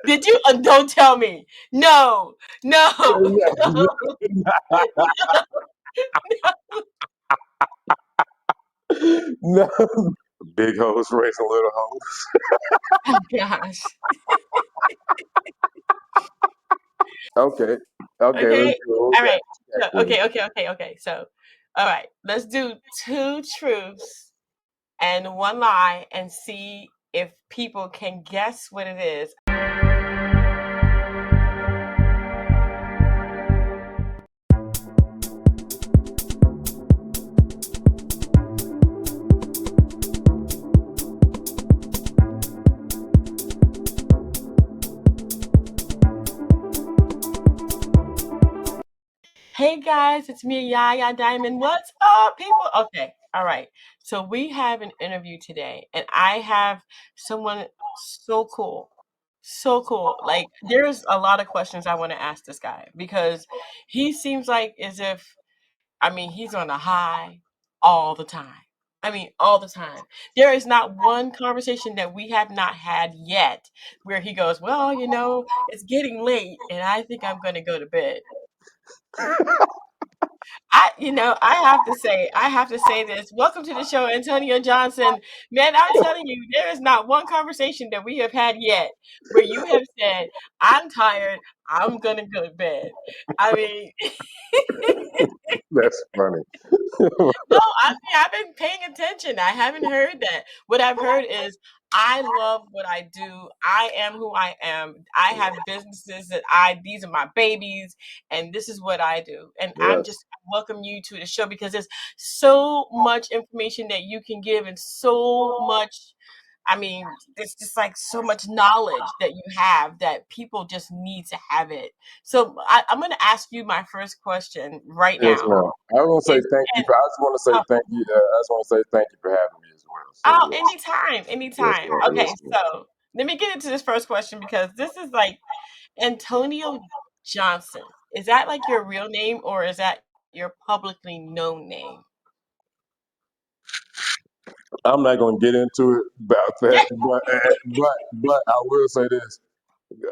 Did you? Don't tell me. No, no, no, No. Big hoes raising little hoes. oh gosh. Okay. Okay, let's Okay. do it. Who All right. got So, Queen? okay. So, all right. Let's do two truths and one lie and see if people can guess what it is. Hey guys, it's me, Yaya Diamond. What's up, people? Okay, all right. So we have an interview today, and I have someone so cool. So cool. Like, there's a lot of questions I want to ask this guy because he seems like as if, he's on a high all the time. All the time. There is not one conversation that we have not had yet where he goes, well, it's getting late and I think I'm going to go to bed. I have to say this. Welcome to the show, Antonio Johnson. Man, I'm telling you, there is not one conversation that we have had yet where you have said, I'm tired, I'm gonna go to bed. I mean, That's funny. no, I've been paying attention. I haven't heard that. What I've heard is I love what I do. I am who I am. I have businesses these are my babies, and this is what I do. And Yes. I welcome you to the show because there's so much information that you can give and so much. It's just like so much knowledge that you have that people just need to have it. So I'm going to ask you my first question right Yes, now. ma'am. I want to say Is thank you and for. I just want to say oh, thank you. I just want to say thank you for having me as well. So Oh, yes, anytime, yes, anytime. ma'am. Okay, Yes, ma'am. so let me get into this first question because this is like Antonio Johnson. Is that like your real name or is that your publicly known name? I'm not going to get into it about Yeah. that, but I will say this: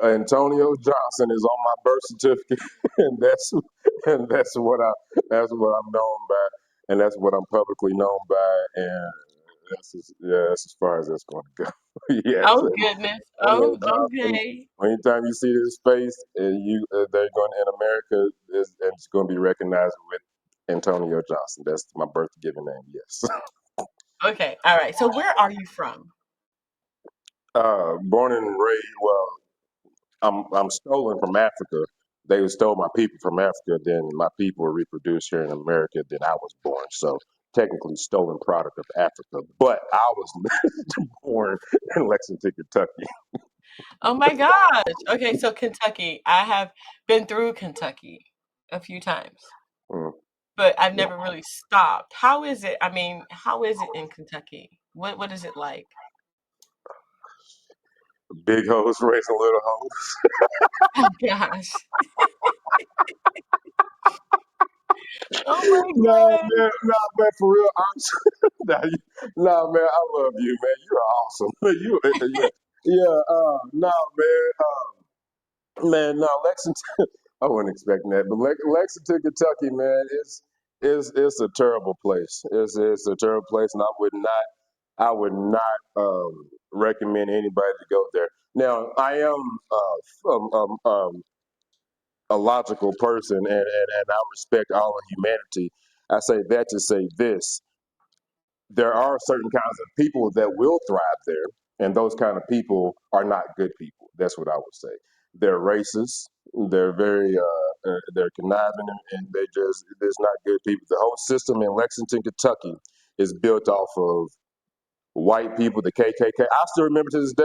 Antonio Johnson is on my birth certificate, and that's what I'm known by, and that's what I'm publicly known by, and that's as far as that's going to go. Yes, Oh goodness. Antonio Oh, Johnson. okay. Anytime you see this face, and they're going in America, it's going to be recognized with Antonio Johnson. That's my birth given name. Yes. Okay. All right. So where are you from? Born and raised. Well, I'm stolen from Africa. They stole my people from Africa. Then my people were reproduced here in America. Then I was born. So technically, stolen product of Africa. But I was born in Lexington, Kentucky. Oh my gosh. Okay, so Kentucky. I have been through Kentucky a few times, Mm. but I've never really stopped. How is it? How is it in Kentucky? What is it like? Big hoes raising little hoes. Oh gosh. Oh my goodness. Nah, man, for real. Nah, man, I love you, man. You're awesome. Yeah, yeah. Nah, man, no, Lexington. I wasn't expecting that, but Lexington, Kentucky, man, it's a terrible place. It's a terrible place, and I would not recommend anybody to go there. Now, I am a logical person, and I respect all of humanity. I say that to say this: there are certain kinds of people that will thrive there, and those kind of people are not good people. That's what I would say. They're racist. They're very they're conniving, and there's not good people. The whole system in Lexington, Kentucky, is built off of white people, the KKK. I still remember to this day.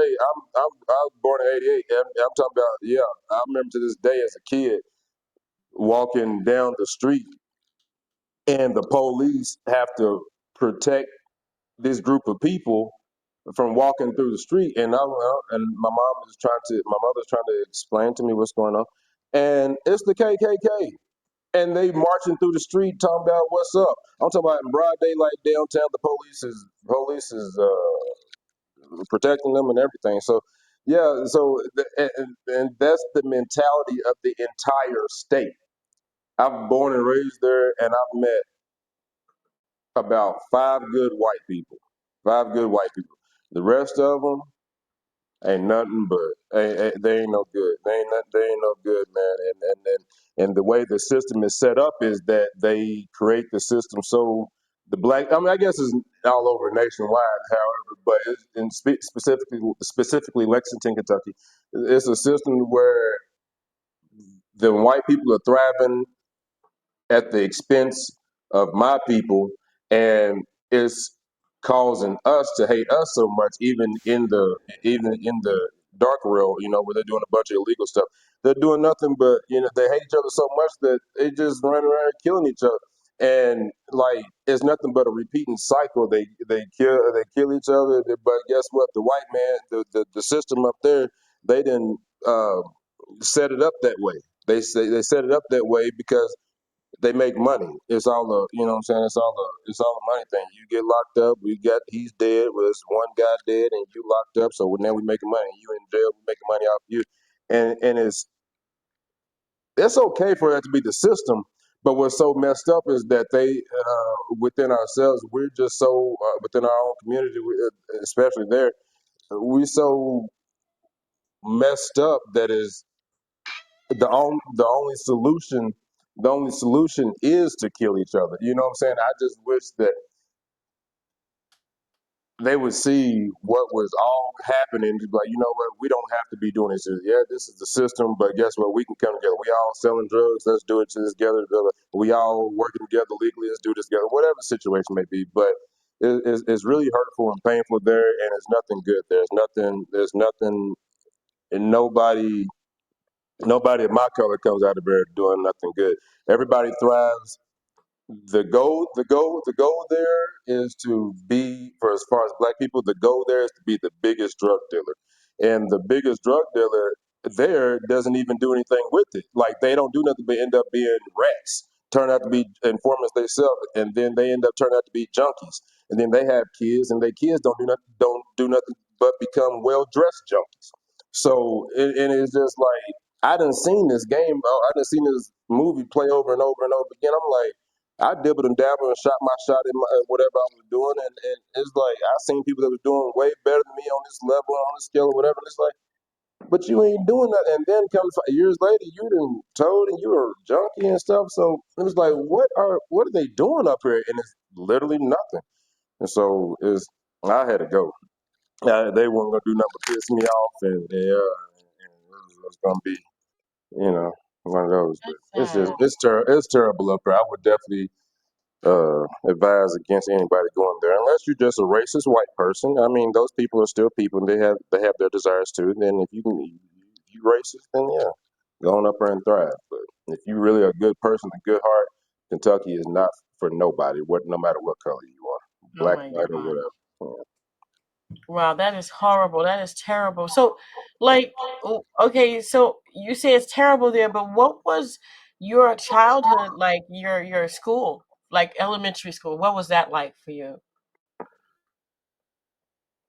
I was born in '88. I'm talking about, yeah. I remember to this day as a kid walking down the street, and the police have to protect this group of people from walking through the street. And my mother's trying to explain to me what's going on, and it's the KKK. And they marching through the street talking about what's up. I'm talking about in broad daylight downtown. The police is protecting them and everything. So Yeah, so and that's the mentality of the entire state. I'm born and raised there, and I've met about five good white people. Five good white people. The rest of them ain't nothing but they ain't no good. They ain't no good, man. And the way the system is set up is that they create the system so the black. I mean, I guess it's all over nationwide, however, but it's specifically Lexington, Kentucky. It's a system where the white people are thriving at the expense of my people, and it's causing us to hate us so much, even in the dark world, where they're doing a bunch of illegal stuff. They're doing nothing but they hate each other so much that they just run around killing each other. And like it's nothing but a repeating cycle. They kill each other. But guess what? The white man, the system up there, they didn't uh, set it up that way. They set it up that way because they make money. It's all what I'm saying. It's all a money thing. You get locked up. He's dead. Was one guy dead, and you locked up. So now we making money. You in jail. We making money off you, and it's okay for that to be the system. But what's so messed up is that they within ourselves, we're just so within our own community, especially there, we so messed up that is the only solution is to kill each other. You know what I'm saying? I just wish that they would see what was all happening. Just like, you know what, we don't have to be doing this. Yeah, this is the system, but guess what? We can come together. We all selling drugs. Let's do it together. We all working together legally. Let's do this together. Whatever the situation may be, but it's really hurtful and painful there, and it's nothing good. There's nothing, and nobody of my color comes out of there doing nothing good. Everybody thrives. The goal there is to be, for as far as black people, the goal there is to be the biggest drug dealer, and the biggest drug dealer there doesn't even do anything with it. Like they don't do nothing but end up being rats, turn out to be informants themselves, and then they end up turning out to be junkies, and then they have kids, and their kids don't do nothing but become well dressed junkies. So and it's just like I done seen this game. I done seen this movie play over and over and over again. I'm like. I dibbled and dabbled and shot my shot in whatever I was doing, and it's like I seen people that was doing way better than me on this level, on this scale, or whatever. And it's like, but you ain't doing that. And then come years later, you done told and you were junkie and stuff. So it was like, what are they doing up here? And it's literally nothing. And so I had to go. They weren't gonna do nothing but piss me off, and it was gonna be, one of those. But That's it's just sad. it's terrible up here. I would definitely advise against anybody going there unless you're just a racist white person. I mean, those people are still people, and they have their desires too. Then if you racist, then yeah, go on up there and thrive. But if you really a good person, a good heart, Kentucky is not for nobody. No matter what color you are, Oh black, my white, or God. whatever. Yeah. Wow, that is horrible. That is terrible. So, like, okay, so you say it's terrible there, but what was your childhood like? Your school, like elementary school. What was that like for you?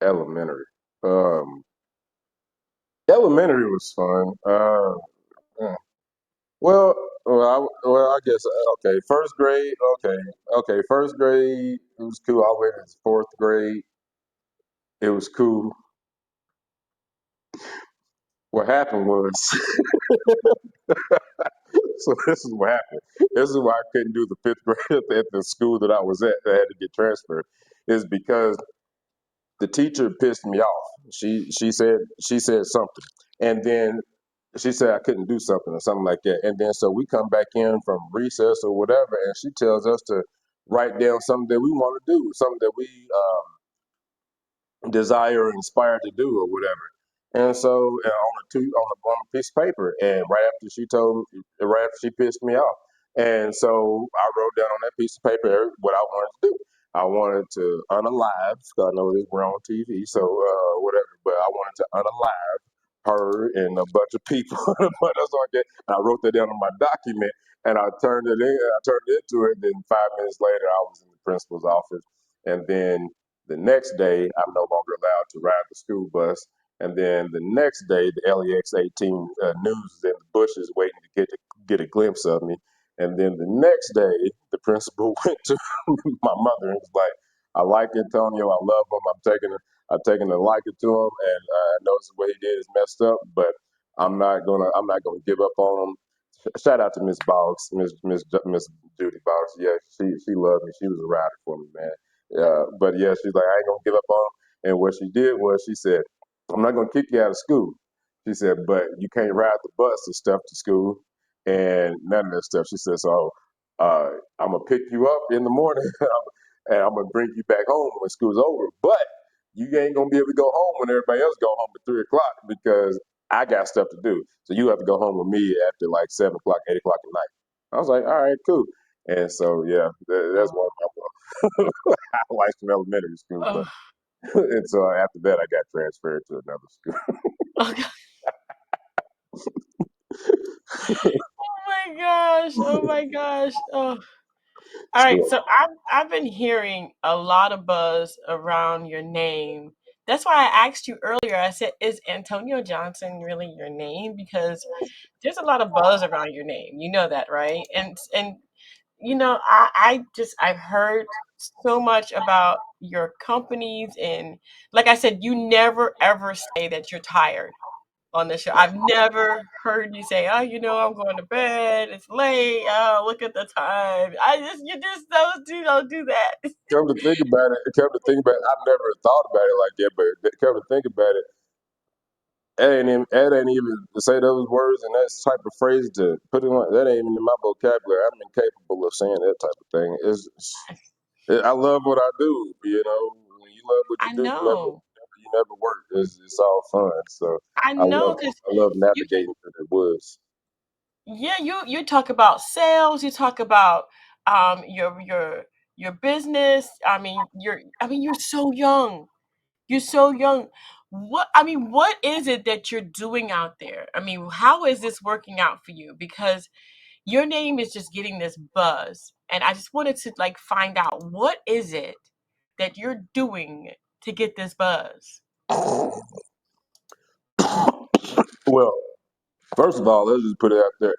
Elementary. Um, Elementary was fun. Yeah. Well, I guess okay. First grade, okay. First grade, it was cool. I went to fourth grade. It was cool. What happened was, so this is what happened. This is why I couldn't do the fifth grade at the school that I was at. I had to get transferred. Is because the teacher pissed me off. She said something, and then she said I couldn't do something or something like that. And then so we come back in from recess or whatever, and she tells us to write down something that we want to do, something that we desire or inspired to do or whatever. And so on a piece of paper, and right after she pissed me off, and so I wrote down on that piece of paper what I wanted to do. I wanted to unalive. 'Cause I know this we're on TV, so whatever. But I wanted to unalive her and a bunch of people, but that's like that. And I wrote that down on my document, and I turned it in. I turned it into it. Then 5 minutes later, I was in the principal's office, and then the next day, I'm no longer allowed to ride the school bus. And then the next day, the LEX 18 news is in the bushes waiting to get a glimpse of me. And then the next day, the principal went to my mother and was like, "I like Antonio. I love him. I'm taking a liking to him, and I noticed what he did is messed up, but I'm not gonna give up on him." Shout out to Miss Boggs, Miss Judy Boggs. Yeah, she loved me. She was a rider for me, man. But yeah, she's like, I ain't gonna give up on him. And what she did was she said, I'm not gonna kick you out of school. She said, but you can't ride the bus and stuff to school and none of that stuff. She said, so uh, I'm gonna pick you up in the morning and I'm gonna bring you back home when school's over. But you ain't gonna be able to go home when everybody else go home at 3 o'clock because I got stuff to do. So you have to go home with me after like 7 o'clock, 8 o'clock at night. I was like, all right, cool. And so yeah, that's one Oh, of my highlights from elementary school. But oh, and so after that, I got transferred to another school. okay. Oh my gosh. Oh my gosh. Oh. All right. So So I've been hearing a lot of buzz around your name. That's why I asked you earlier. I said, "Is Antonio Johnson really your name?" Because there's a lot of buzz around your name. You know that, right? And I've heard so much about your companies, and like I said, you never ever say that you're tired on the show. I've never heard you say, "Oh, I'm going to bed. It's late. Oh, look at the time." You just don't do that. come to think about it, I've never thought about it like that. But come to think about it, that ain't even to say those words and that type of phrase to put it on. That ain't even in my vocabulary. I'm incapable of saying that type of thing. I love what I do. When you love what you I do, know, you never work. It's all fun. So I I know, love because I love you navigating through the woods. yeah, you talk about sales, you talk about your business. You're so young. You're so young. What is it that you're doing out there? How is this working out for you? Because your name is just getting this buzz, and I just wanted to like find out what is it that you're doing to get this buzz? Well, first of all, let's just put it out there.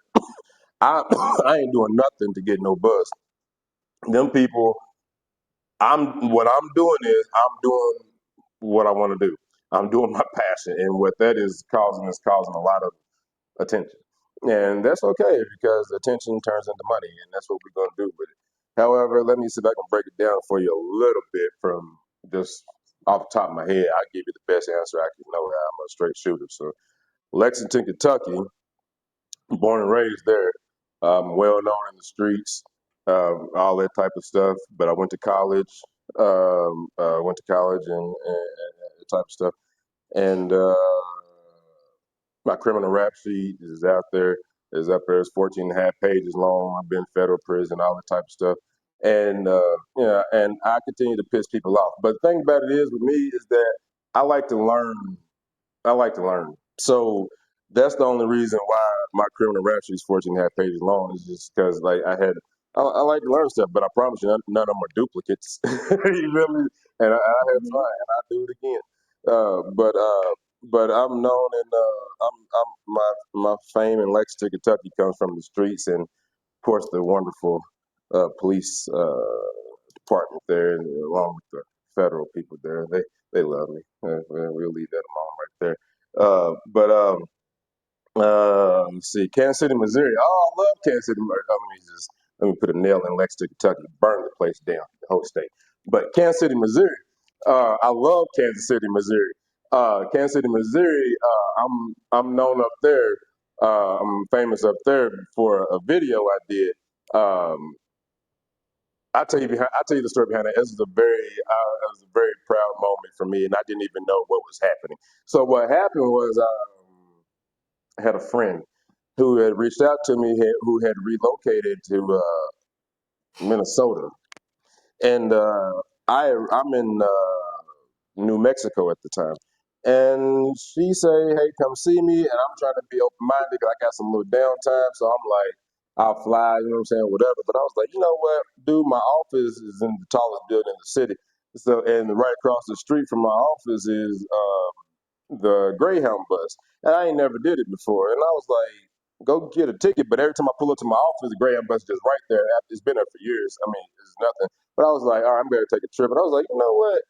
I I ain't doing nothing to get no buzz. Them people, what I'm doing is I'm doing what I want to do. I'm doing my passion, and what that is causing a lot of attention, and that's okay because attention turns into money, and that's what we're gonna do with it. However, let me see if I can break it down for you a little bit from just off the top of my head. I'll give you the best answer I can know. I'm a straight shooter. So Lexington, Kentucky, born and raised there, well known in the streets, all that type of stuff. But I went to college and that type of stuff. And my criminal rap sheet is out there. Is up there. It's 14 and a half pages long. I've been federal prison, all that type of stuff. And and I continue to piss people off. But the thing about it is with me is that I like to learn I like to learn. So that's the only reason why my criminal rap sheet is 14 and a half pages long is just because like I like to learn stuff, but I promise you none of them are duplicates. You feel me? And I had Mhm. fun and I do it again. But I'm known and my fame in Lexington, Kentucky comes from the streets and of course the wonderful police department there, and along with the federal people there. They love me. We'll leave that alone right there. Let's see, Kansas City, Missouri. Oh, I love Kansas City. Let me put a nail in Lexington, Kentucky, burn the place down, the whole state. But Kansas City, Missouri. I love Kansas City, Missouri. Kansas City, Missouri. I'm known up there. I'm famous up there for a video I did. Um, I'll tell you the story behind it. It was a very proud moment for me, and I didn't even know what was happening. So what happened was, I had a friend who had reached out to me, who had relocated to Minnesota, and I'm in New Mexico at the time. And she say, "Hey, come see me." And I'm trying to be open minded because I got some little downtime. So I'm like, "I'll fly," you know what I'm saying, whatever. But I was like, you know what, dude, my office is in the tallest building in the city. So, and right across the street from my office is the Greyhound bus, and I ain't never did it before. And I was like, go get a ticket. But every time I pull up to my office, the Greyhound bus is just right there. It's been there for years. I mean, it's nothing. But I was like, all right, I'm going to take a trip. And I was like, you know what?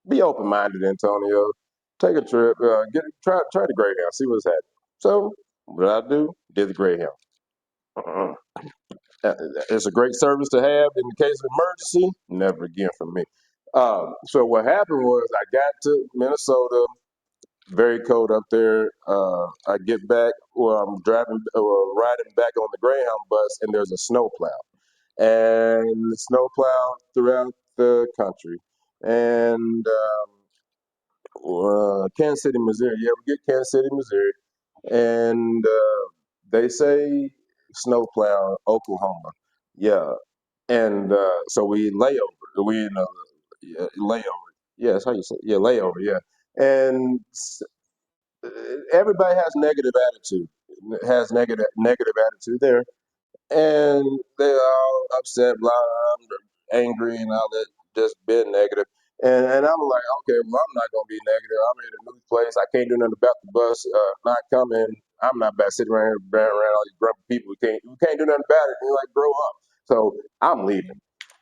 Be open minded, Antonio. Take a trip. Try the Greyhound. See what's happening. So what did I do? Did the Greyhound. Uh-uh. It's a great service to have in the case of emergency. Never again for me. So what happened was I got to Minnesota, very cold up there. I get back, well, I'm driving, riding back on the Greyhound bus, and there's a snowplow, and snowplow throughout the country, and Kansas City, Missouri. Yeah, we get Kansas City, Missouri, and they say snowplow, Oklahoma. Yeah, and so we layover. We in a layover. Yeah, that's how you say. Yeah, layover. Yeah, and everybody has negative attitude. Has negative attitude there, and they're all upset, blah, blah, angry, and all that, just being negative. And I'm like, okay, well, I'm not gonna be negative. I'm in a new place. I can't do nothing about the bus not coming. I'm not about sitting around here bearing around all these grumpy people. We can't do nothing about it. And like, grow up. So I'm leaving.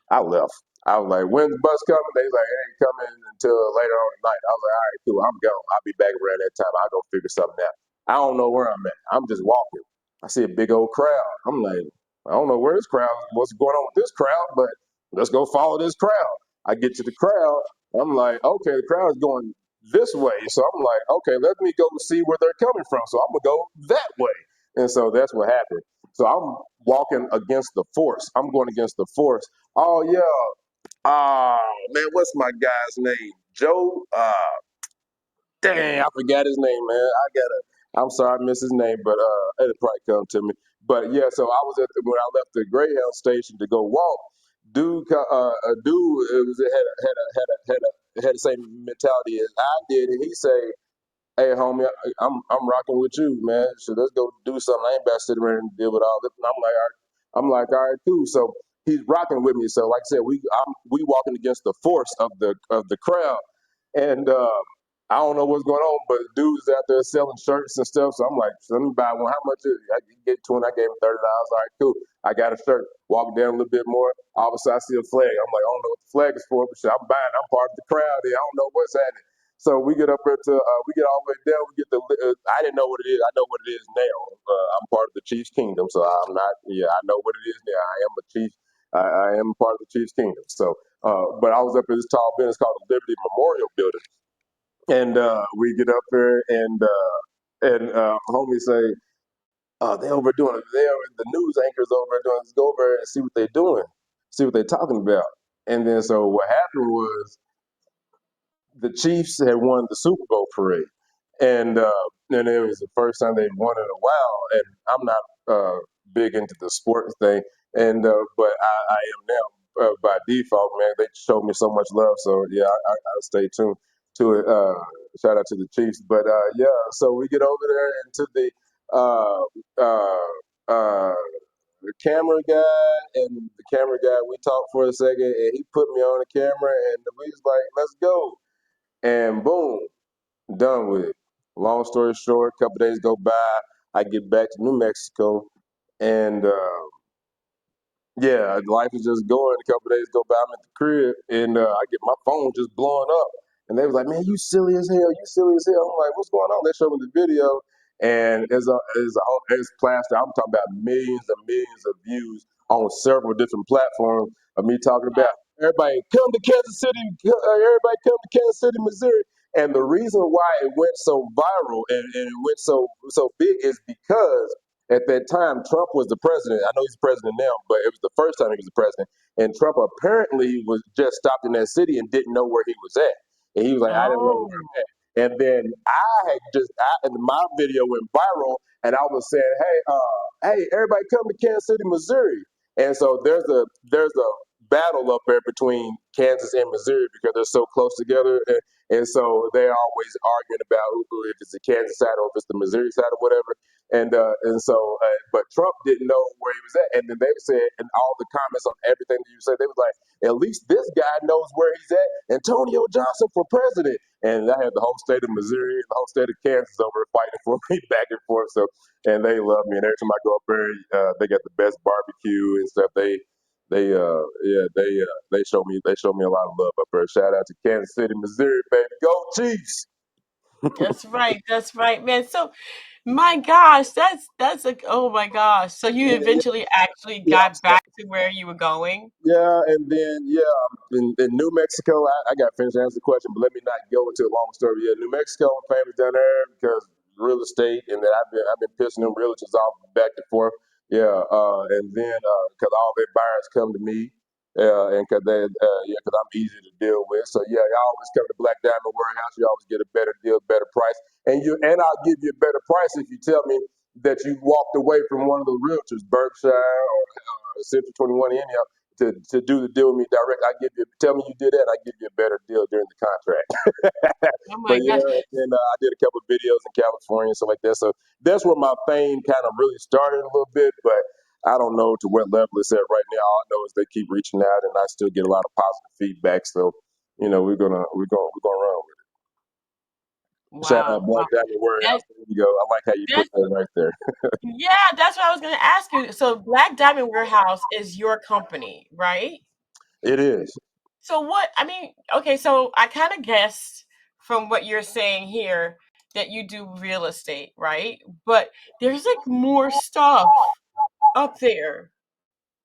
I left. I was like, when's the bus coming? They was like, it ain't coming until later on at night. I was like, all right, cool, I'm gone. I'll be back around that time. I'll go figure something out. I don't know where I'm at. I'm just walking. I see a big old crowd. I'm like, I don't know where this crowd, what's going on with this crowd, but let's go follow this crowd. I get to the crowd. I'm like, okay, the crowd is going this way. So I'm like, okay, let me go see where they're coming from. So I'm going to go that way. And so that's what happened. So I'm walking against the force. I'm going against the force. Oh, yeah. Man, what's my guy's name? Joe? Dang, I forgot his name, man. I'm sorry I missed his name, but it'll probably come to me. But yeah, so I was when I left the Greyhound station to go walk. A dude, it was had the same mentality as I did, and he say, "Hey, homie, I'm rocking with you, man. So let's go do something. I ain't about to sit around and deal with all this." And all right, cool. So he's rocking with me. So like I said, we walking against the force of the crowd, and I don't know what's going on, but dudes out there selling shirts and stuff. So I'm like, let me buy one. How much is it? I can get 20. I gave him $30. All right, cool. I got a shirt. Walk down a little bit more. All of a sudden, I see a flag. I'm like, I don't know what the flag is for, but shit, I'm buying. I'm part of the crowd here. I don't know what's happening. So we get up there to, we get all the way down. We get I didn't know what it is. I know what it is now. I'm part of the Chiefs Kingdom. So I'm not, yeah, I know what it is now. I am a Chief. I am part of the Chiefs Kingdom. So, but I was up in this tall building. It's called the Liberty Memorial Building. And we get up there, and homie say, they overdoing it. The news anchors over there doing. Let's go over there and see what they're doing, see what they're talking about. And then so what happened was the Chiefs had won the Super Bowl parade, and it was the first time they'd won in a while. And I'm not big into the sports thing, and but I am now by default, man. They showed me so much love, so yeah, I stay tuned to it. Shout out to the Chiefs, but yeah. So we get over there into uh, uh, uh, the camera guy, and the camera guy. We talked for a second, and he put me on the camera, and we was like, "Let's go." And boom, done with it. Long story short, a couple days go by. I get back to New Mexico, and yeah, life is just going. A couple days go by, I'm at the crib, and I get my phone just blowing up. And they was like, "Man, you silly as hell! You silly as hell!" I'm like, "What's going on?" They showed me the video, and it's plaster. I'm talking about millions and millions of views on several different platforms of me talking about everybody come to Kansas City, everybody come to Kansas City, Missouri. And the reason why it went so viral and it went so big is because at that time, Trump was the president. I know he's the president now, but it was the first time he was the president. And Trump apparently was just stopped in that city and didn't know where he was at. And he was like, I didn't know where Oh. I'm at. And then and my video went viral, and I was saying, hey, everybody come to Kansas City, Missouri. And so there's a battle up there between Kansas and Missouri because they're so close together. And so they're always arguing about if it's the Kansas side or if it's the Missouri side or whatever. And so, but Trump didn't know where he was at. And then they said, and all the comments on everything that you said, they was like, at least this guy knows where he's at. Antonio Johnson for president. And I had the whole state of Missouri, the whole state of Kansas over fighting for me back and forth. So, and they love me. And every time I go up there, they got the best barbecue and stuff. They show me a lot of love up there. Shout out to Kansas City, Missouri, baby. Go Chiefs. That's right. That's right, man. So, my gosh, that's like, oh my gosh. So you Yeah, yeah, eventually actually yeah. got back to where you were going? Yeah, and then in New Mexico, I got finished answering the question, but let me not go into a long story. Yeah, New Mexico, I'm famous down there because real estate, and then I've been pissing them realtors off back and forth. Yeah, and then because all their buyers come to me, and because I'm easy to deal with. So yeah, you always come to Black Diamond Warehouse. You always get a better deal, better price, and I'll give you a better price if you tell me that you walked away from one of the realtors, Berkshire or Central 21, anyhow to do the deal with me direct. I give you tell me you did that, I give you a better deal during the contract. Oh But my gosh. yeah, and I did a couple of videos in California and stuff like that. So that's where my fame kind of really started a little bit, but I don't know to what level it's at right now. All I know is they keep reaching out, and I still get a lot of positive feedback. So we're gonna run with it. Shout out Wow. Black Wow. Diamond That Warehouse. There you go. I like how you put that that right there. yeah, that's what I was gonna ask you. So Black Diamond Warehouse is your company, right? It is. So what I mean, okay, so I kind of guessed from what you're saying here that you do real estate, right? But there's like more stuff up there.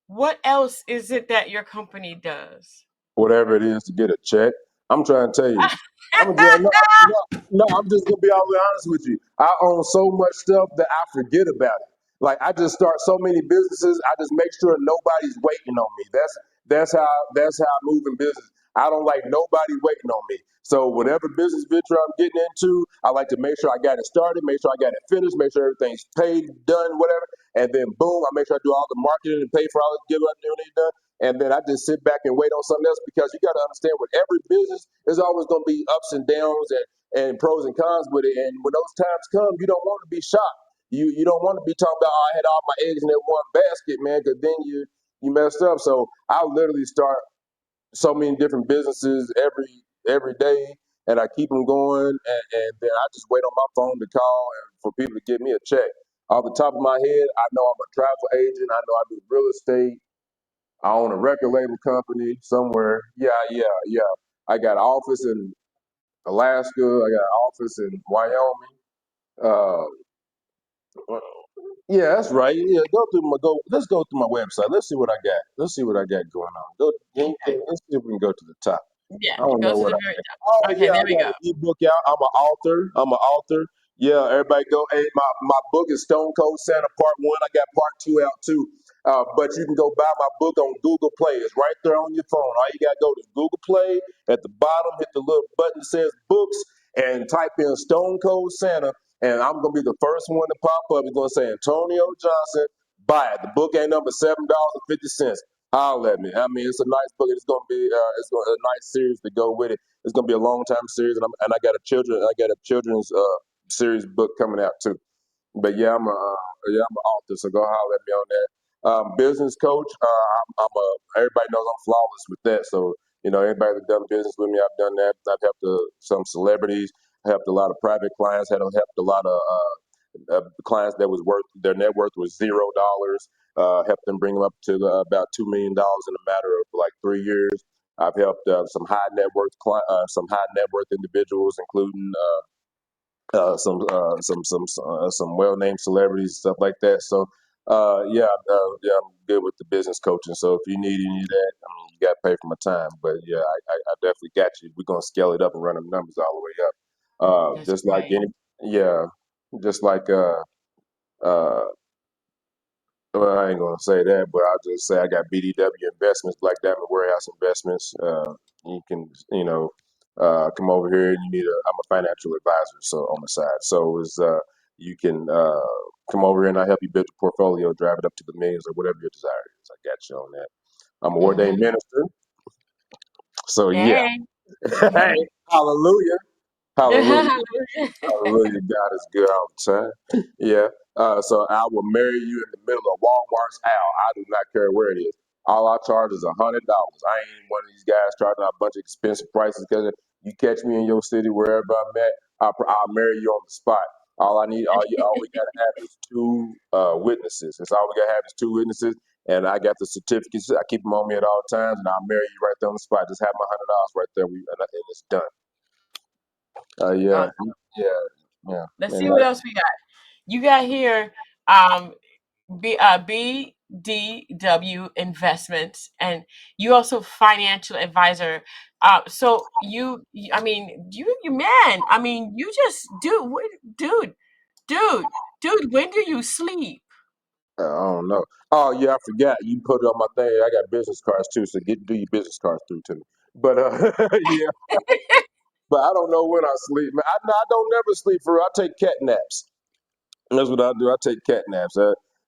What else is it that your company does? Whatever it is to get a check. I'm trying to tell you. I'm just no, no, no. I'm just gonna be all the way honest with you. I own so much stuff that I forget about it. Like I just start so many businesses. I just make sure nobody's waiting on me. That's how I move in business. I don't like nobody waiting on me. So whatever business venture I'm getting into, I like to make sure I got it started, make sure I got it finished, make sure everything's paid, done, whatever, and then boom, I make sure I do all the marketing and pay for all the give up and everything done. And then I just sit back and wait on something else because you got to understand with every business, there's always going to be ups and downs and pros and cons with it. And when those times come, you don't want to be shocked. You don't want to be talking about, oh, I had all my eggs in that one basket, man, because then you messed up. So I literally start so many different businesses every day, and I keep them going, and then I just wait on my phone to call and for people to give me a check. Off the top of my head, I know I'm a travel agent. I know I do real estate. I own a record label company somewhere. Yeah, yeah, yeah. I got an office in Alaska. I got an office in Wyoming. Uh, yeah, that's right. Yeah, go. Let's go through my website. Let's see what I got. Let's see what I got going on. Okay. Let's see if we can go to the top. Yeah, I don't go know to what the I very got. top. Oh Okay, yeah, there I we got go. an ebook out. I'm an author. Yeah, everybody go. Hey, my book is Stone Cold Santa Part One. I got Part Two out too. But you can go buy my book on Google Play. It's right there on your phone. All you gotta go to Google Play at the bottom, hit the little button that says books, and type in Stone Cold Santa. And I'm gonna be the first one to pop up. It's gonna say Antonio Johnson. Buy it. The book ain't number $7.50. Holler at me. I mean, it's a nice book. It's a nice series to go with it. It's gonna be a long time series, and I got a children's series book coming out too. But I'm an author, so go holler at me on that. Business coach. Everybody knows I'm flawless with that. So everybody that's done business with me, I've done that. I've helped some celebrities. Helped a lot of private clients. Helped a lot of clients that was worth their net worth was $0. Helped them bring them up to about $2 million in a matter of like 3 years. I've helped some high net worth individuals, including some well named celebrities, stuff like that. So yeah, I'm good with the business coaching. So if you need any of that, I mean, you got to pay for my time. But yeah, I definitely got you. We're gonna scale it up and run them numbers all the way up. That's Just like right. any, yeah, just like uh, well, I ain't gonna say that, but I'll just say I got BDW Investments, Black Diamond Warehouse Investments. You can, come over here. And you need I'm a financial advisor, so on the side. So is you can come over here and I help you build your portfolio, drive it up to the millions or whatever your desire is. I got you on that. I'm an ordained Mm-hmm. minister, so yeah. Hey. Hey, hallelujah, hallelujah, hallelujah. God is good all the time. Yeah. So I will marry you in the middle of Walmart's aisle. I do not care where it is. All I charge is $100. I ain't one of these guys charging a bunch of expensive prices because you catch me in your city wherever I'm at, I'll marry you on the spot. All we gotta have is two witnesses. That's all we gotta have is two witnesses, and I got the certificates. I keep them on me at all times, and I'll marry you right there on the spot. Just have my $100 right there, and it's done. Yeah, Awesome. yeah, yeah. Let's And see what else we got. You got here um, BDW Investments, and you also financial advisor. So I mean, you man, I mean, you just dude, dude, dude. When do you sleep? I don't know. Oh yeah, I forgot. You put it on my thing. I got business cards too, so do your business cards through to me. But yeah, but I don't know when I sleep. Man, I don't never sleep for real. I take cat naps. That's what I do. I take cat naps.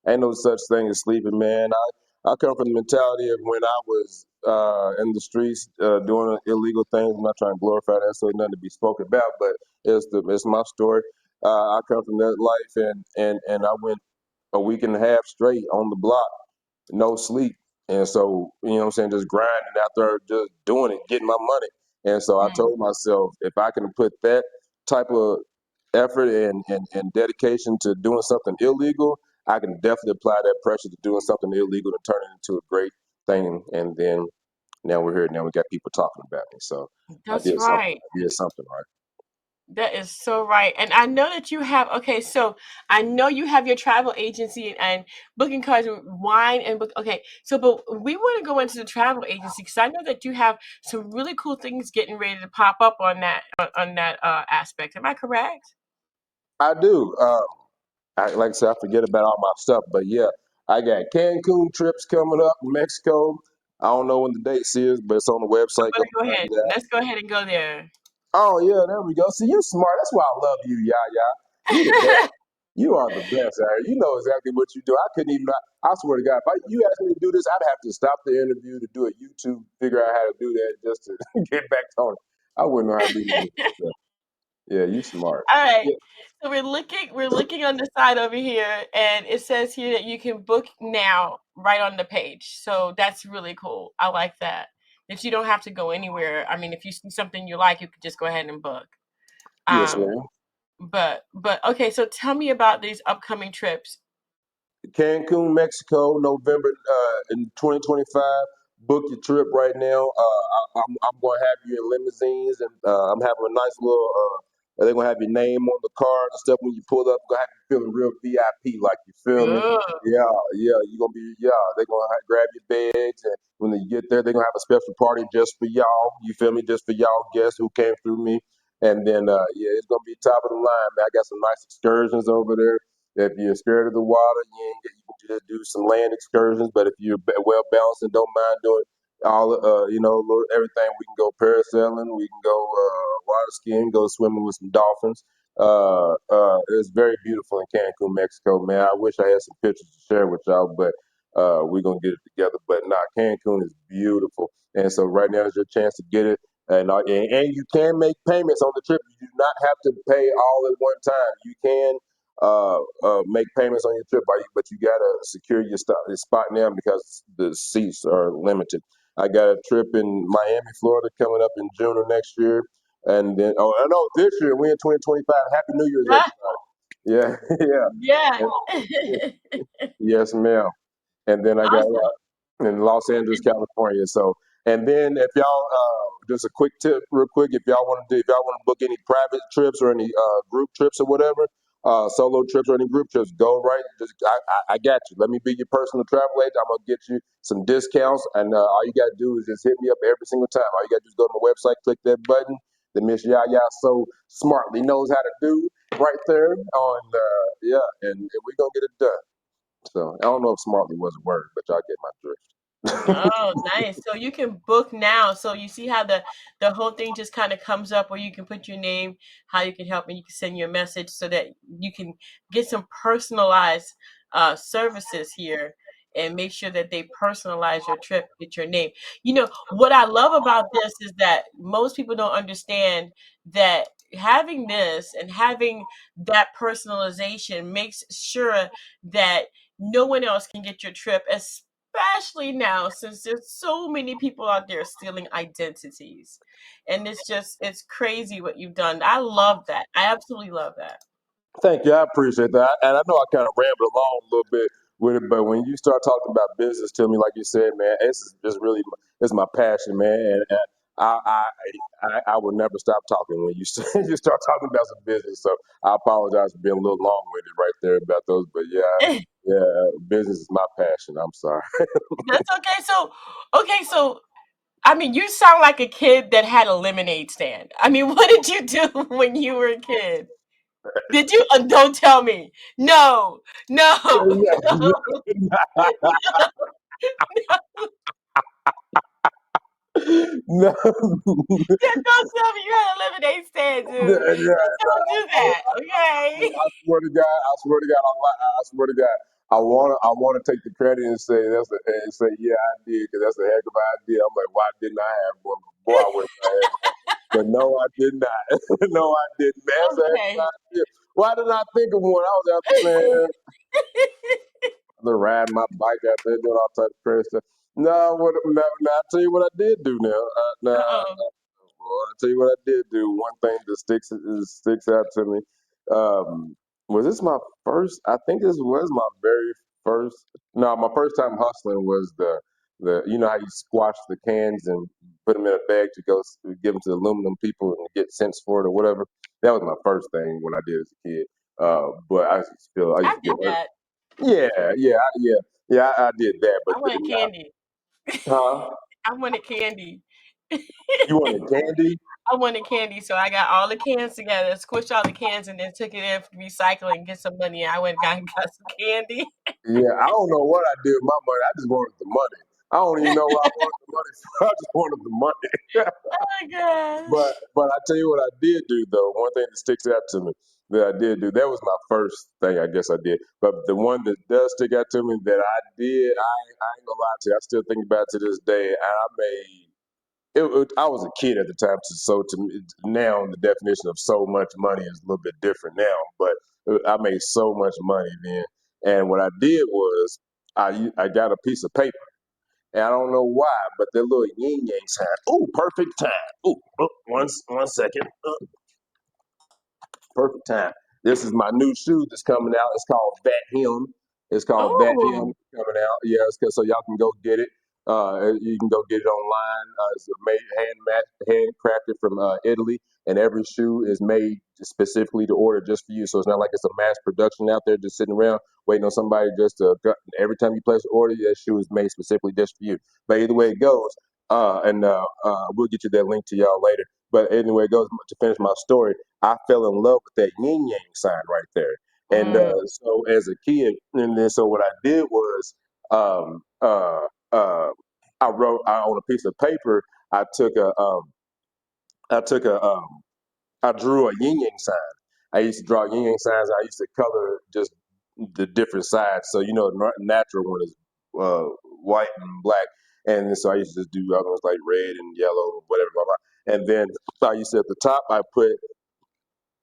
Ain't no such thing as sleeping, man. I come from the mentality of when I was in the streets doing illegal things. I'm not trying to glorify that, so nothing to be spoken about, but it's my story. I come from that life, and I went a week and a half straight on the block, no sleep. And so, you know what I'm saying, just grinding out there, just doing it, getting my money. And so I Mm, told myself, if I can put that type of effort and dedication to doing something illegal, I can definitely apply that pressure to doing something illegal to turn it into a great thing. And then now we're here. Now we got people talking about me. So I that's did something. right. I did something right. That is so right. And I know that you have, okay, so I know you have your travel agency and booking cars with wine and book. Okay, so but we want to go into the travel agency because I know that you have some really cool things getting ready to pop up on that aspect. Am I correct? I do. Like I said, I forget about all my stuff, but yeah, I got Cancun trips coming up, Mexico. I don't know when the dates is, but it's on the I'm website. Go gonna go find ahead. that. Let's go ahead and go there. Oh yeah, there we go. See, you smart. That's why I love you, Yaya. You the best. You are the best, Harry. You know exactly what you do. I couldn't even. I swear to God, if you asked me to do this, I'd have to stop the interview to do a YouTube, figure out how to do that just to get back on it. I wouldn't know how to do that stuff. Yeah, you smart. All right. Yeah. So we're looking on the side over here and it says here that you can book now right on the page. So that's really cool. I like that. If you don't have to go anywhere. I mean, if you see something you like, you could just go ahead and book. Yes, Um, ma'am. but okay, so tell me about these upcoming trips. Cancun, Mexico, November in 2025. Book your trip right now. I'm going to have you in limousines, and I'm having a nice little. They're going to have your name on the card and stuff when you pull up. Going to have you feeling real VIP, like you feel me. Good. Yeah, yeah. You're gonna be They're gonna grab your bags, and when they get there, they're gonna have a special party just for y'all. You feel me? Just for y'all guests who came through me. And then yeah, it's gonna be top of the line, man. I got some nice excursions over there. If you're scared of the water, you can just do some land excursions. But if you're well balanced and don't mind doing all, everything, we can go parasailing, we can go water skiing, go swimming with some dolphins. It's very beautiful in Cancun, Mexico, man. I wish I had some pictures to share with y'all, but we're gonna get it together. But nah, Cancun is beautiful, and so right now is your chance to get it. And you can make payments on the trip. You do not have to pay all at one time. You can make payments on your trip, but you gotta secure your spot now because the seats are limited. I got a trip in Miami, Florida, coming up in June of next year, and then I know this year we in 2025. Happy New Year's, Ah, everybody! Yeah, yeah, yeah. and, yes, ma'am. And then I got Awesome. in Los Angeles, California. So, and then if y'all, just a quick tip, real quick, if y'all want to book any private trips or any group trips or whatever, solo trips or any group trips, go right. I got you. Let me be your personal travel agent. I'm gonna get you some discounts, and all you gotta do is just hit me up every single time. All you gotta do is go to my website, click that button. The Miss Yaya so smartly knows how to do right there on, yeah, and we're gonna get it done. So I don't know if smartly was a word, but y'all get my drift. Oh, nice. So you can book now. So you see how the whole thing just kind of comes up where you can put your name, how you can help, and you can send your message so that you can get some personalized services here and make sure that they personalize your trip with your name. You know, what I love about this is that most people don't understand that having this and having that personalization makes sure that no one else can get your trip, especially now since there's so many people out there stealing identities. And it's crazy what you've done. I love that. I absolutely love that. Thank you. I appreciate that. And I know I kind of rambled along a little bit with it, but when you start talking about business to me, like you said, man, this is just really it's my passion, man. And I will never stop talking when you you start talking about some business. So I apologize for being a little long winded right there about those, but yeah, business is my passion. I'm sorry. That's okay. So I mean, you sound like a kid that had a lemonade stand. I mean, what did you do when you were a kid? Did you? Don't tell me. No, no, no, No, don't tell me you had a lemonade stand, dude. Don't do that, okay? I swear to God, I swear to God, I swear to God, I wanna take the credit and say and say yeah I did because that's a heck of an idea. I'm like, why didn't I have one before I went I had one? But no, I did not. No, I didn't. Man, that's a heck of Okay. an idea. Why didn't I think of one? I was out there, man, riding my bike out there doing all types of crazy stuff. No, now I'll tell you what I did do now. Uh-oh. Well, I'll tell you what I did do. One thing that sticks out to me. Was this my first? I think this was my very first. No, my first time hustling was the you know how you squash the cans and put them in a bag to go give them to the aluminum people and get cents for it or whatever. That was my first thing when I did as a kid. But I used I to did feel that. yeah, I did that. But I wanted candy. huh? I wanted candy. You wanted candy? I wanted candy, so I got all the cans together, squished all the cans, and then took it in for recycling, get some money. I went and got some candy. Yeah, I don't know what I did with my money. I just wanted the money. I don't even know what I wanted the money for. I just wanted the money. Oh my gosh. But I tell you what I did do though. One thing that sticks out to me that I did do. That was my first thing I guess I did. But the one that does stick out to me that I did, I ain't gonna lie to you. I still think about it to this day. And I made I was a kid at the time, so to me, now the definition of so much money is a little bit different now. But I made so much money then, and what I did was I got a piece of paper, and I don't know why, but the little yin yang sign. Ooh, perfect time. Ooh, one second. Perfect time. This is my new shoe that's coming out. It's called That Him. It's called That Him Oh, coming out. Yeah, so y'all can go get it. You can go get it online. It's handcrafted from Italy, and every shoe is made specifically to order just for you. So it's not like it's a mass production out there just sitting around waiting on somebody just to. Every time you place an order, that shoe is made specifically just for you. But either way it goes, and we'll get you that link to y'all later. But anyway, it goes to finish my story. I fell in love with that yin yang sign right there. And mm. so as a kid, and then so what I did was um, uh, uh, I wrote on a piece of paper. I took a I took a I drew a yin yang sign. I used to draw yin yang signs. I used to color just the different sides. So the natural one is white and black, and so I used to just do other ones like red and yellow, whatever, blah, blah. And then I used to at the top I put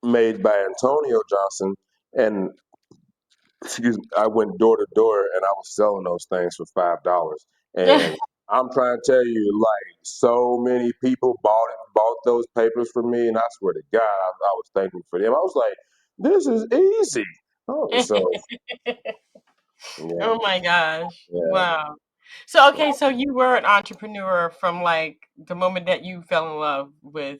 made by Antonio Johnson, and excuse me, I went door to door and I was selling those things for $5. And I'm trying to tell you, like so many people bought those papers for me, and I swear to God, I was thankful for them. I was like, this is easy. Oh, so yeah, Oh my gosh. yeah. Wow. So okay, so you were an entrepreneur from like the moment that you fell in love with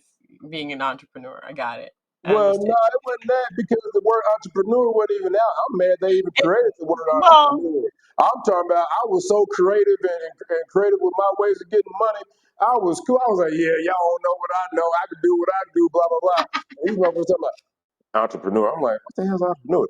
being an entrepreneur. I got it. I Well, understand. no, it wasn't that because the word entrepreneur wasn't even out. I'm mad they even created the word Well, entrepreneur. I'm talking about I was so creative and creative with my ways of getting money. I was cool. I was like, yeah, y'all don't know what I know. I can do what I do, blah, blah, blah. And these motherfuckers talking about entrepreneur. I'm like, what the hell's entrepreneur?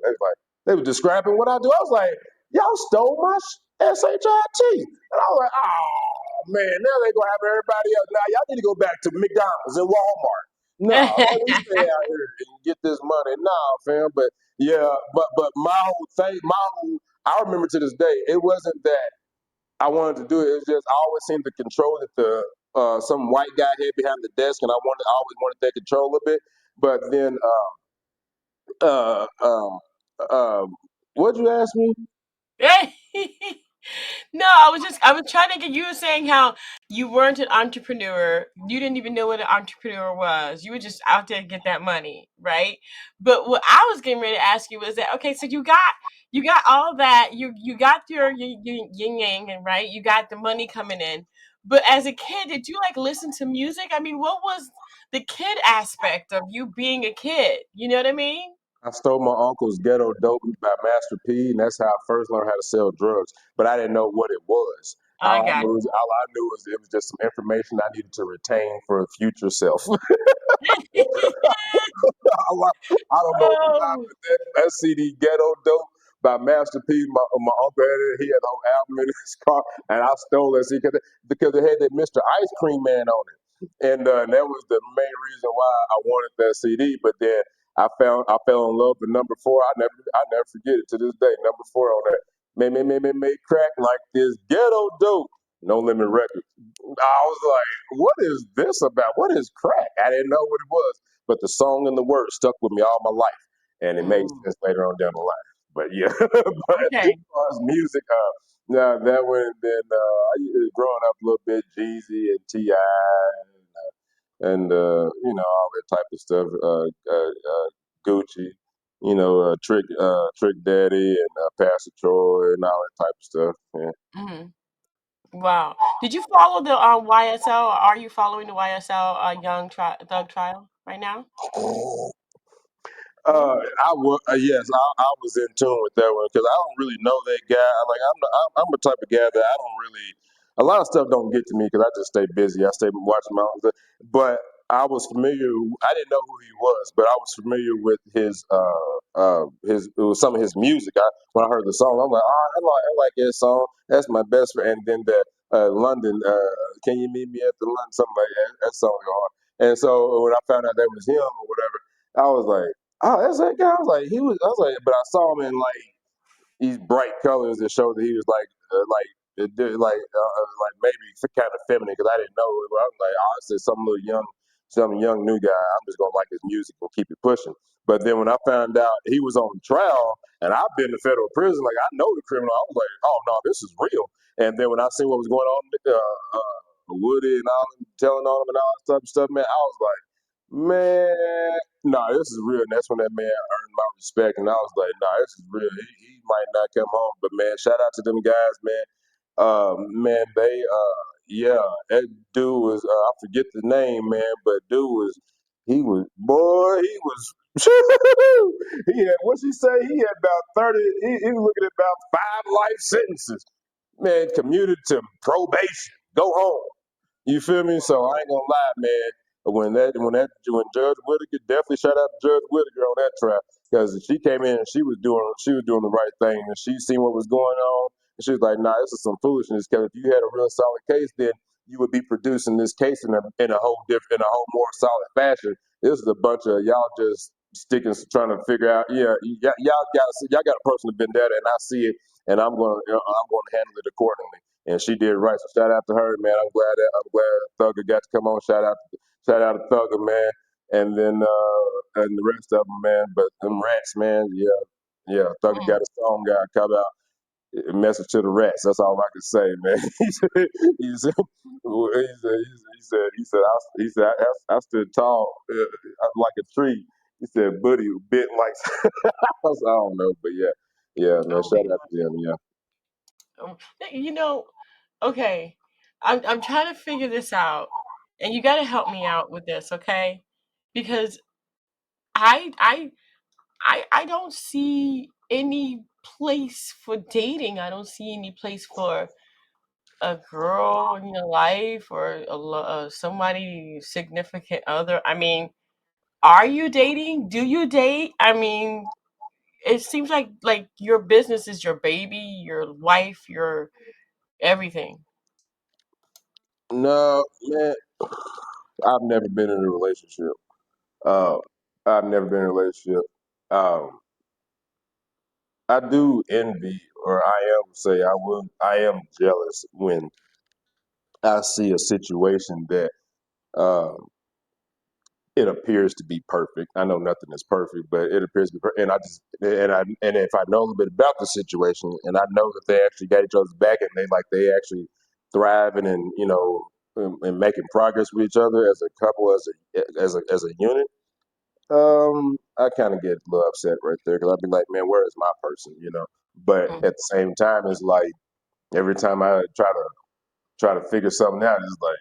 They were describing what I do. I was like, y'all stole my shit. And I was like, oh man, now they gonna have everybody else. Now y'all need to go back to McDonald's and Walmart. No, let me stay out here and get this money. Nah, fam. But yeah, but my whole thing, I remember to this day, it wasn't that I wanted to do it. It was just I always seemed to control that the some white guy had behind the desk, and I always wanted that control a bit. But then, uh, uh, uh, what'd you ask me? No, I was trying to get you were saying how you weren't an entrepreneur. You didn't even know what an entrepreneur was. You were just out there to get that money, right? But what I was getting ready to ask you was that okay, so you got all that, you got your yin yang and right, you got the money coming in. But as a kid, did you like listen to music? I mean, what was the kid aspect of you being a kid? You know what I mean? I stole my uncle's ghetto dope by Master P, and that's how I first learned how to sell drugs. But I didn't know what it was. I got All I knew was it was just some information I needed to retain for a future self. you. I don't know what Oh. happened. That CD Ghetto Dope by Master P. My uncle had it. He had the whole album in his car, and I stole it because it had that Mr. Ice Cream Man on it, and that was the main reason why I wanted that CD. But then I fell in love with number four. I never forget it to this day. Number four on that. May crack like this ghetto dope. No Limit Records. I was like, what is this about? What is crack? I didn't know what it was, but the song and the words stuck with me all my life, and it made Mm, sense later on down the line. But yeah, but as okay. far as music, now that one, then growing up a little bit, Jeezy and Ti, and you know all that type of stuff, Gucci, you know, Trick Daddy and Pastor Troy and all that type of stuff. Yeah. Hmm. Wow. Did you follow the YSL? Are you following the YSL Thug Trial right now? Mm, Yes, I was in tune with that one because I don't really know that guy. I'm the type of guy that I don't really. A lot of stuff don't get to me because I just stay busy. I stay watching my own stuff. But I was familiar. I didn't know who he was, but I was familiar with his it was some of his music. When I heard the song, I'm like, oh, I like that song. That's my best friend. And then the London, can you meet me at the London? Something like that. That song was hard. And so when I found out that was him or whatever, I was like. Oh, that's that guy. I was like, he was. I was like, but I saw him in like these bright colors that showed that he was like maybe kind of feminine because I didn't know. I was like, oh, I said some young new guy. I'm just gonna like his music and keep it pushing. But then when I found out he was on trial and I've been to federal prison, like I know the criminal, I was like, oh no, this is real. And then when I seen what was going on, Woody and all them telling on him and all that stuff, man, I was like. Man, no, this is real. And that's when that man earned my respect. And I was like, nah, this is real. He might not come home, but man, shout out to them guys, man. Man, yeah, that dude was, I forget the name, man, but boy, he was, he had, what's he say? He had about 30, he was looking at about 5 life sentences. Man, commuted to probation. Go home. You feel me? So I ain't gonna lie, man. When Judge Whittaker, definitely shout out to Judge Whittaker on that track because she came in and she was doing the right thing and she seen what was going on and she was like, nah, this is some foolishness because if you had a real solid case, then you would be producing this case in a whole more solid fashion. This is a bunch of y'all just sticking trying to figure out. Yeah, y'all got a personal vendetta and I see it and I'm going to handle it accordingly and she did right. So shout out to her, man. I'm glad Thugger got to come on. Shout out to Thugger, man. And then and the rest of them, man. But them rats, man. Yeah. Thugger got mm. a song got come out. A message to the rats. That's all I can say, man. I stood tall like a tree. He said, "Buddy, bit like." I don't know, but yeah, man. Oh Shout my out to them, yeah. God. You know, okay. I'm trying to figure this out, and you got to help me out with this, okay? Because I I I don't see any place for dating. I don't see any place for a girl in your life or somebody significant other. I mean, are you dating? Do you date? I mean, it seems like your business is your baby, your wife, your everything. No, man. I've never been in a relationship. Uh, I've never been in a relationship. Um, I do envy, or I am jealous when I see a situation that um, it appears to be perfect. I know nothing is perfect, but it appears to be perfect. And if I know a little bit about the situation, and I know that they actually got each other's back, and they actually thriving and and making progress with each other as a couple, as a unit. I kind of get a little upset right there because I'd be like, man, where is my person? But Mm, at the same time, it's like every time I try to figure something out, it's like,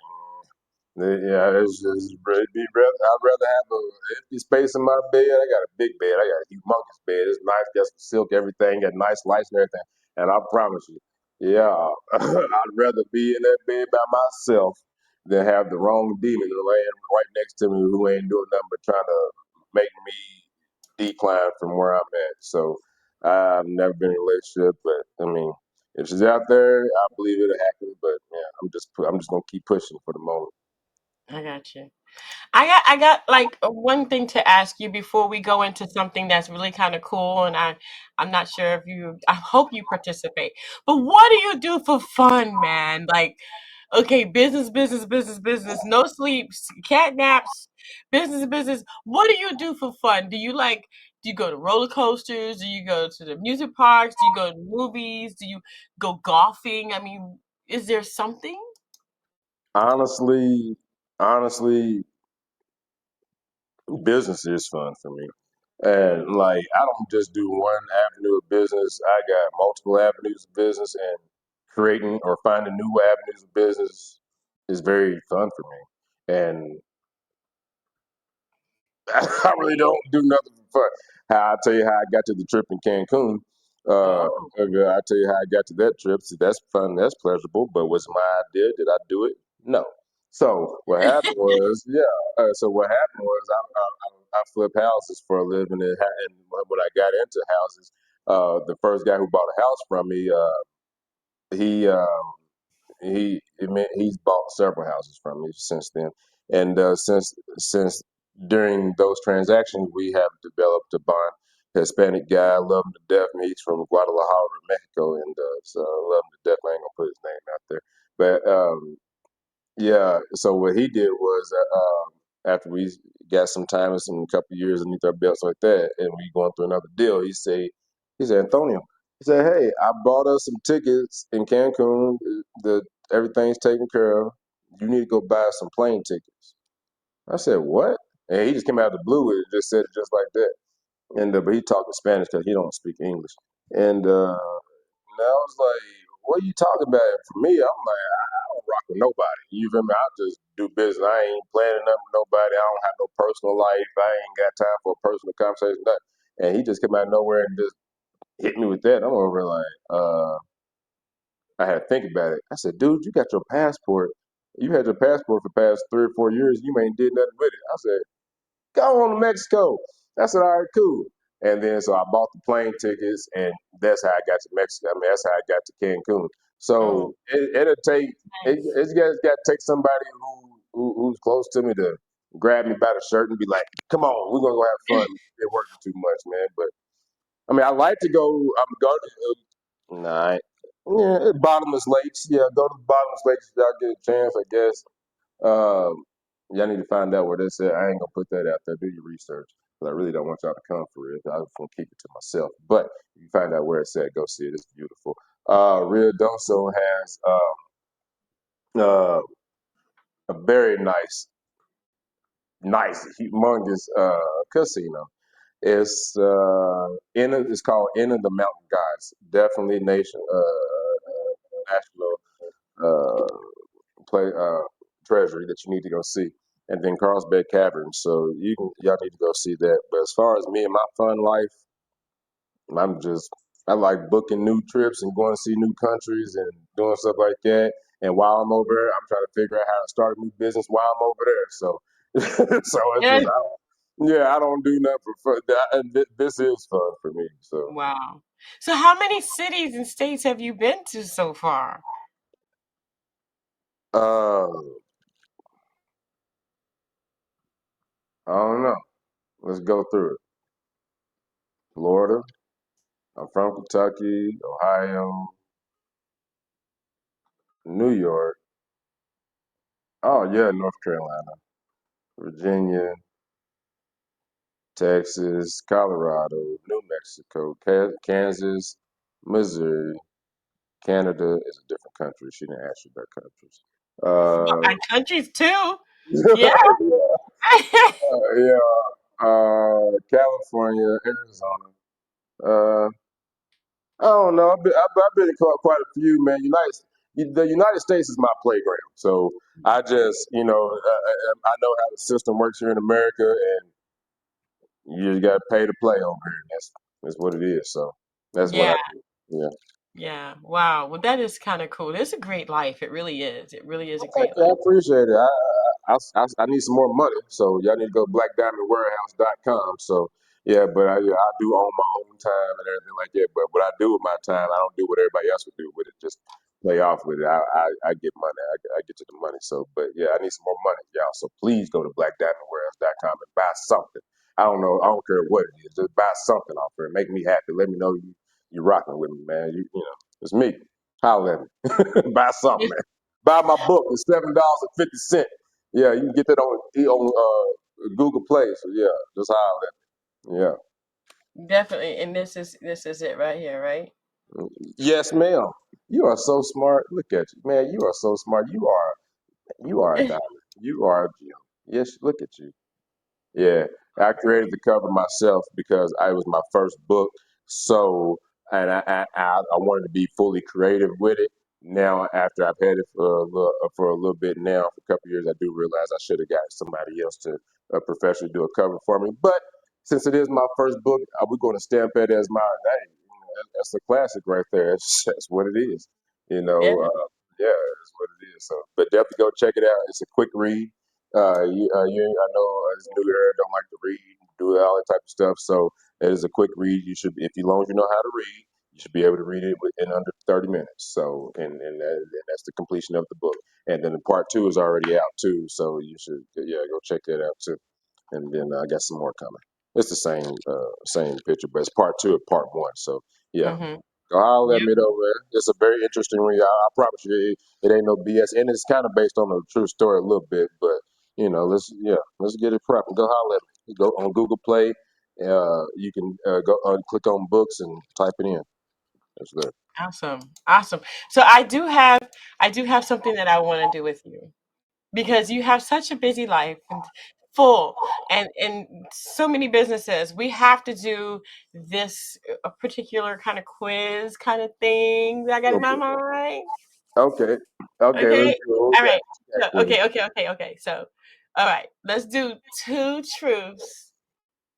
yeah, I'd rather have a empty space in my bed. I got a big bed. I got a humongous bed. It's nice, got some silk, everything, got nice lights and everything. And I promise you, yeah, I'd rather be in that bed by myself than have the wrong demon laying right next to me who ain't doing nothing but trying to make me decline from where I'm at. So I've never been in a relationship, but I mean, if she's out there, I believe it'll happen. But yeah, I'm just gonna keep pushing for the moment. I got you. I got like one thing to ask you before we go into something that's really kind of cool, and I'm not sure if you. I hope you participate. But what do you do for fun, man? Like, okay, business, business, business, business. No sleeps, cat naps, business, business. What do you do for fun? Do you like? Do you go to roller coasters? Do you go to the music parks? Do you go to movies? Do you go golfing? I mean, is there something? Honestly, honestly, business is fun for me. And like I don't just do one avenue of business. I got multiple avenues of business and creating or finding new avenues of business is very fun for me. And I really don't do nothing for fun. I'll tell you how I got to the trip in Cancun. Oh, I'll tell you how I got to that trip. See, that's fun, that's pleasurable, but was it my idea? Did I do it? No. So what happened was, yeah. So what happened was, I flip houses for a living, and when I got into houses, the first guy who bought a house from me, he he's bought several houses from me since then, and since during those transactions we have developed a bond. Hispanic guy, I love him to death. He's from Guadalajara, Mexico, and so I love him to death. I ain't gonna put his name out there, but yeah. So what he did was, after we got some time and some couple years underneath our belts like that, and we going through another deal, he said, Antonio, he said, hey, I bought us some tickets in Cancun. The Everything's taken care of. You need to go buy some plane tickets. I said, what? And he just came out of the blue and just said it just like that. And but he talked in Spanish because he don't speak English. And I was like, what are you talking about? And for me, I'm like, I don't rock with nobody. You feel me? I just do business. I ain't planning nothing with nobody. I don't have no personal life. I ain't got time for a personal conversation. Nothing. And he just came out of nowhere and just hit me with that. I'm over like, I had to think about it. I said, dude, you got your passport. You had your passport for the past 3 or 4 years. You ain't did nothing with it. I said, go on to Mexico. I said, all right, cool. And then so I bought the plane tickets, and that's how I got to Mexico. I mean, that's how I got to Cancun. oh, So it'll take nice. it's got to take somebody who's close to me to grab me by the shirt and be like, "Come on, we're gonna go have fun." They're working too much, man. But I mean, I like to go. I'm going to nah, yeah, bottomless lakes. Yeah, go to the bottomless lakes if y'all get a chance. I guess um, y'all need to find out where this at. I ain't gonna put that out there. Do your research. 'Cause I really don't want y'all to come for it. I just want to keep it to myself. But if you find out where it's at, go see it. It's beautiful. Rio Doso has uh, a very nice, humongous casino. It's called Inn of the Mountain Gods. Definitely national play treasury that you need to go see. And then Carlsbad Caverns. So y'all need to go see that. But as far as me and my fun life, I'm just I like booking new trips and going to see new countries and doing stuff like that. And while I'm over there, I'm trying to figure out how to start a new business while I'm over there. So, so it's Yeah. just yeah, I don't do nothing for fun. This is fun for me. So, Wow. So how many cities and states have you been to so far? uh, I don't know. Let's go through it. Florida. I'm from Kentucky, Ohio, New York. Oh yeah, North Carolina, Virginia. Texas, Colorado, New Mexico, Kansas, Missouri. Canada is a different country. She didn't ask you about countries. And countries too. Yeah. Yeah, yeah. California, Arizona. Uh, I don't know. I've been in quite a few, man. The United States is my playground. So I just, I know how the system works here in America, and you just got to pay to play over here. That's what it is. So that's what I Yeah. do. Yeah. Yeah. Wow. Well, that is kind of cool. It's a great life. It really is. It really is a Well, thank great you. I life. appreciate it. I need some more money, so y'all need to go blackdiamondwarehouse.com. So yeah, but I do own my own time and everything like that. But what I do with my time, I don't do what everybody else would do with it. Just play off with it. I get money. I get to the money. So, but yeah, I need some more money, y'all. So please go to blackdiamondwarehouse.com and buy something. I don't know. I don't care what it is. Just buy something off there. Make me happy. Let me know you rocking with me, man. It's me. Holler at me. Buy something, man. Buy my book. It's $7.50. Yeah, you can get that on Google Play. So yeah, just holler at me. Yeah. Definitely. And this is it right here, right? Yes, ma'am. You are so smart. Look at you, man. You are so smart. You are a diamond. You are a gem. Yes, look at you. Yeah, I created the cover myself because I was my first book. So, and I wanted to be fully creative with it. Now, after I've had it for a little bit now, for a couple of years, I do realize I should have got somebody else to professionally do a cover for me. But since it is my first book, we're going to stamp it as my name. That's a classic right there. That's what it is. Yeah. Yeah, that's what it is. So, but definitely go check it out. It's a quick read. I know this new era don't like to read, do all that type of stuff. So it is a quick read. You should, if you long as you know how to read, you should be able to read it in under 30 minutes. So, and that's the completion of the book. And then the part two is already out too. So you should, yeah, go check that out too. And then I got some more coming. It's the same picture, but it's part two of part one. So yeah, Mm-hmm. go holler at Yep. me though, man. It's a very interesting read. I promise you, it ain't no BS, and it's kind of based on a true story a little bit. But let's get it prepped. Go holler at me. Go on Google Play. You can go click on books and type it in. That's good. Awesome. Awesome. So I do have something that I want to do with you because you have such a busy life and full and so many businesses. We have to do this a particular kind of quiz kind of thing that I got in my Okay. mind. Okay. Okay. Let's Okay. do it. What All we got? right. What we So, got, Queen? okay. So, all right. Let's do two truths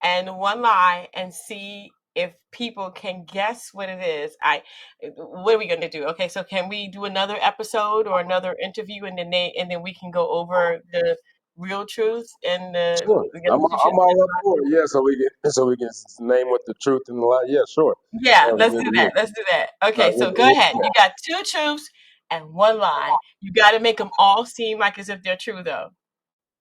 and one lie and see if people can guess what it is. What are we gonna do? Okay, so can we do another episode or another interview and then we can go over the real truth and Sure. I'm all up for it. Yeah. So we can name what the truth and the lie. Yeah. Sure. yeah, Sounds let's good do to me. that. Let's do that. All Okay, right. so go ahead. You got two truths and one lie. You got to make them all seem like as if they're true, though.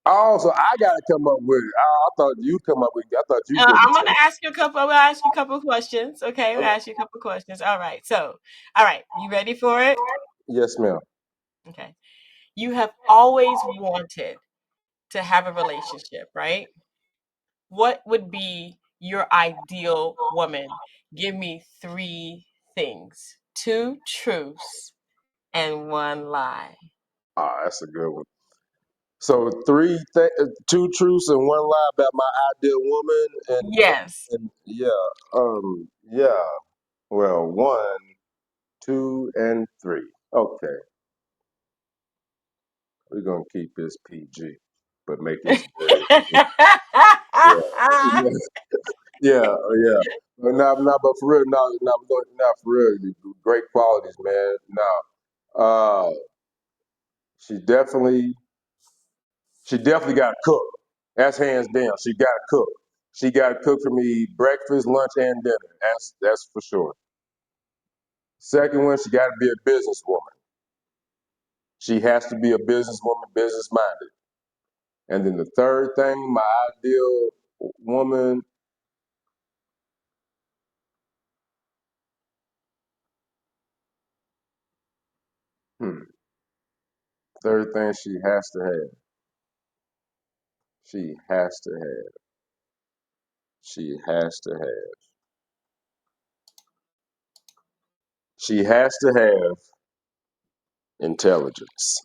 Oh, so I gotta come up with it. I thought you come up with it. I thought you did I'm it. gonna ask you a couple. I'm gonna ask you a couple of questions. Okay, I'll Okay. ask you a couple of questions. All right. So, all right, you ready for it? Yes, ma'am. Okay. You have always wanted to have a relationship, right? What would be your ideal woman? Give me three things, two truths and one lie. Ah, that's a good one. So two truths and one lie about my ideal woman, Yes. and yeah. Well, one, two, and three. Okay, we're gonna keep this PG, but make this very yeah, yeah, yeah. But for real, for real, great qualities, man. Now, she definitely She definitely got to cook. That's hands down. She got to cook. She got to cook for me breakfast, lunch, and dinner. That's for sure. Second one, she got to be a businesswoman. She has to be a businesswoman, business minded. And then the third thing, my ideal woman, hmm, third thing she has to have. She has to have. She has to have intelligence.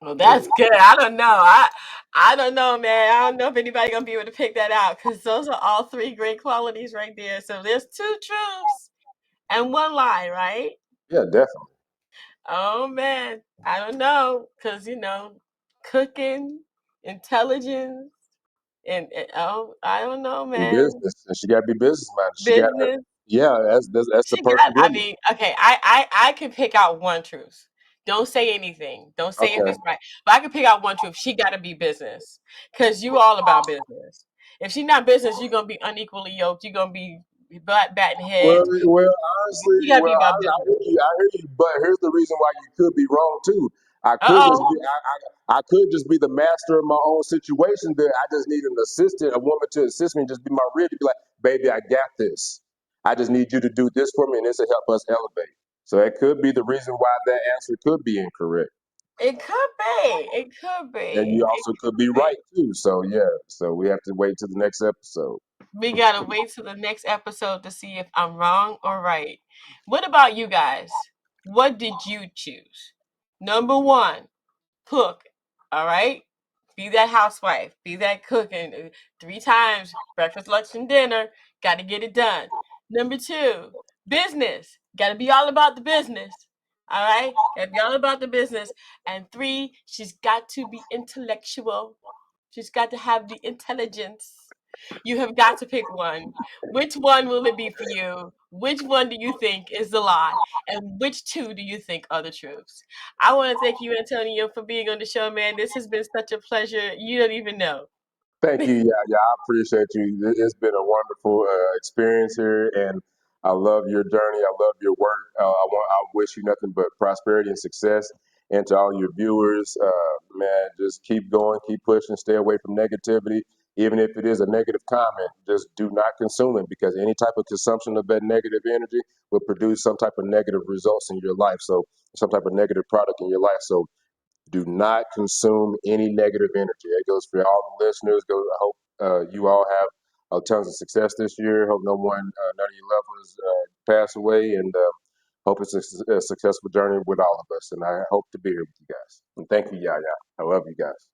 Well, And that's good. I don't know. I don't know, man. I don't know if anybody gonna be able to pick that out because those are all three great qualities right there. So there's two truths and one lie, right? yeah, definitely. Oh man, I don't know because cooking, intelligence, and oh, I don't know, In man. business, and she got to be business minded. She got to, Business. yeah, that's the She got. perfect I woman. mean, okay. I can pick out one truth. Don't say anything. Don't say if Okay. it's right. But I can pick out one truth. She got to be business because you all about business. If she's not business, you're gonna be unequally yoked. You're gonna be batting Well, heads. honestly, She got to be well, about I business. hear you. I hear you. But here's the reason why you could be wrong too. I Uh could just oh. be, I could just be the master of my own situation. That I just need an assistant, a woman to assist me, and just be my rear to be like, baby, I got this. I just need you to do this for me, and this will help us elevate. So it could be the reason why that answer could be incorrect, It could be. It could and be. you It also could could be be. right too. So yeah, so we have to wait till the next episode. We gotta wait till the next episode to see if I'm wrong or right. What about you guys? What did you choose? Number one, cook. All right. Be that housewife. Be that cooking 3 times breakfast, lunch, and dinner. Got to get it done. Number two, business. Got to be all about the business. All right. Got to be all about the business. And three, she's got to be intellectual. She's got to have the intelligence. You have got to pick one. Which one will it be for you? Which one do you think is the lie? And which two do you think are the truths? I want to thank you, Antonio, for being on the show, man. This has been such a pleasure. You don't even know. Thank you. Yeah, yeah, I appreciate you. It's been a wonderful experience here, and I love your journey. I love your work. I wish you nothing but prosperity and success. And to all your viewers, man, just keep going, keep pushing, stay away from negativity. Even if it is a negative comment, just do not consume it because any type of consumption of that negative energy will produce some type of negative results in your life. So, some type of negative product in your life. So, do not consume any negative energy. That goes for all the listeners. I hope you all have tons of success this year. Hope none of your loved ones pass away, and hope it's a successful journey with all of us. And I hope to be here with you guys. And thank you, Yaya. I love you guys.